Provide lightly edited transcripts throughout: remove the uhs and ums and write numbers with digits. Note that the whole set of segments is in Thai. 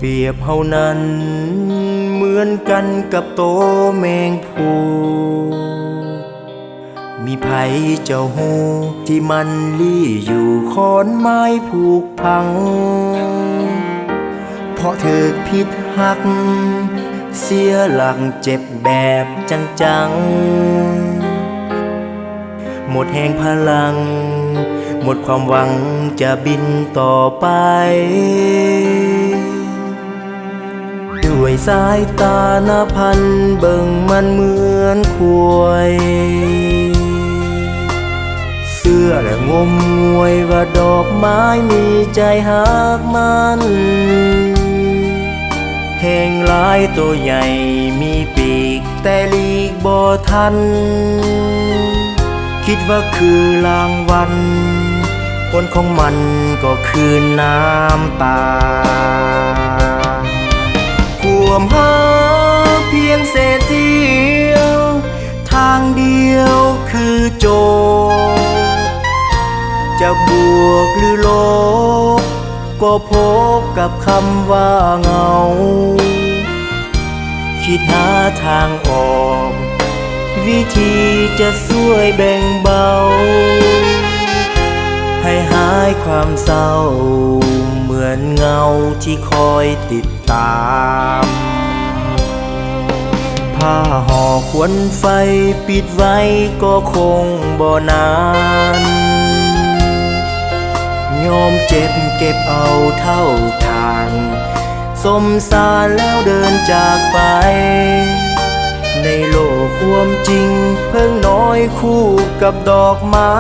รียบเฮานั้นเหมือนกันกับโตแมงภูมีไผเจ้าหูที่มันลี่อยู่ขอนไม้ผูกพังเพราะเธอผิดหักเสียหลักเจ็บแบบจังๆหมดแห่งพลังหมดความหวังจะบินต่อไปด้วยสายตาหน้าพันเบิ่งมันเหมือนควยเสื้อและงมงวยว่าดอกไม้มีใจหักมันแห่งหลายตัวใหญ่มีปีกแต่ลีกบ่ทันคิดว่าคือรางวัลผลของมันก็คือน้ำตาความหาเพียงเศษเสี้ยวทางเดียวคือโจจะบวกหรือลบก็พบกับคำว่าเหงาคิดหาทางออกวิธีจะช่วยแบ่งเบาให้หายความเศร้าเหมือนเงาที่คอยติดตามผ้าห่อควันไฟปิดไว้ก็คงบ่นานยอมเจ็บเก็บเอาเท่าทานสมสารแล้วเดินจากไปในโลกความจริงเพิ่งน้อยคู่กับดอกไม้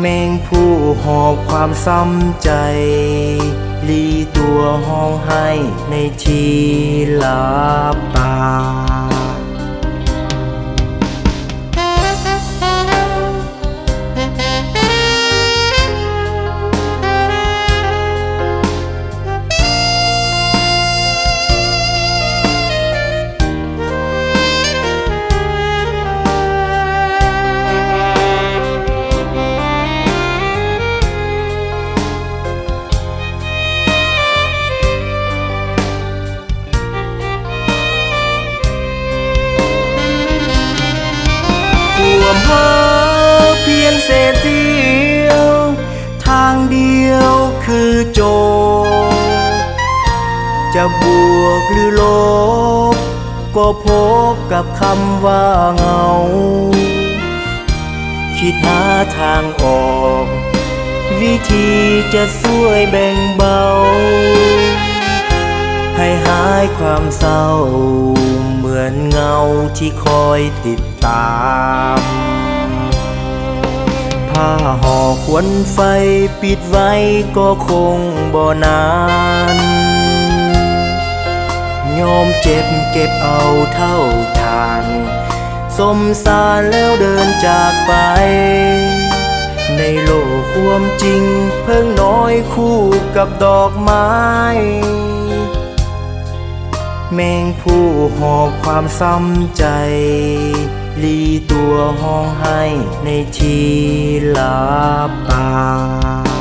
แมงผู้หอบความซ้ำใจลีตัวห้องให้ในที่ลับตาความหาเพียงเศษเสี้ยวทางเดียวคือโจจะบวกหรือลบก็พบกับคำว่าเหงาคิดหาทางออกวิธีจะช่วยแบ่งเบาให้หายความเศร้าเหมือนเงาที่คอยติดตามผ้าห่อควันไฟปิดไว้ก็คงบ่นานยอมเจ็บเก็บเอาเท่าทานสมสารแล้วเดินจากไปในโลกความจริงเพิ่งน้อยคู่กับดอกไม้แมงผู้หอบความซ้ำใจลีตัวห้องให้ในที่ลับตา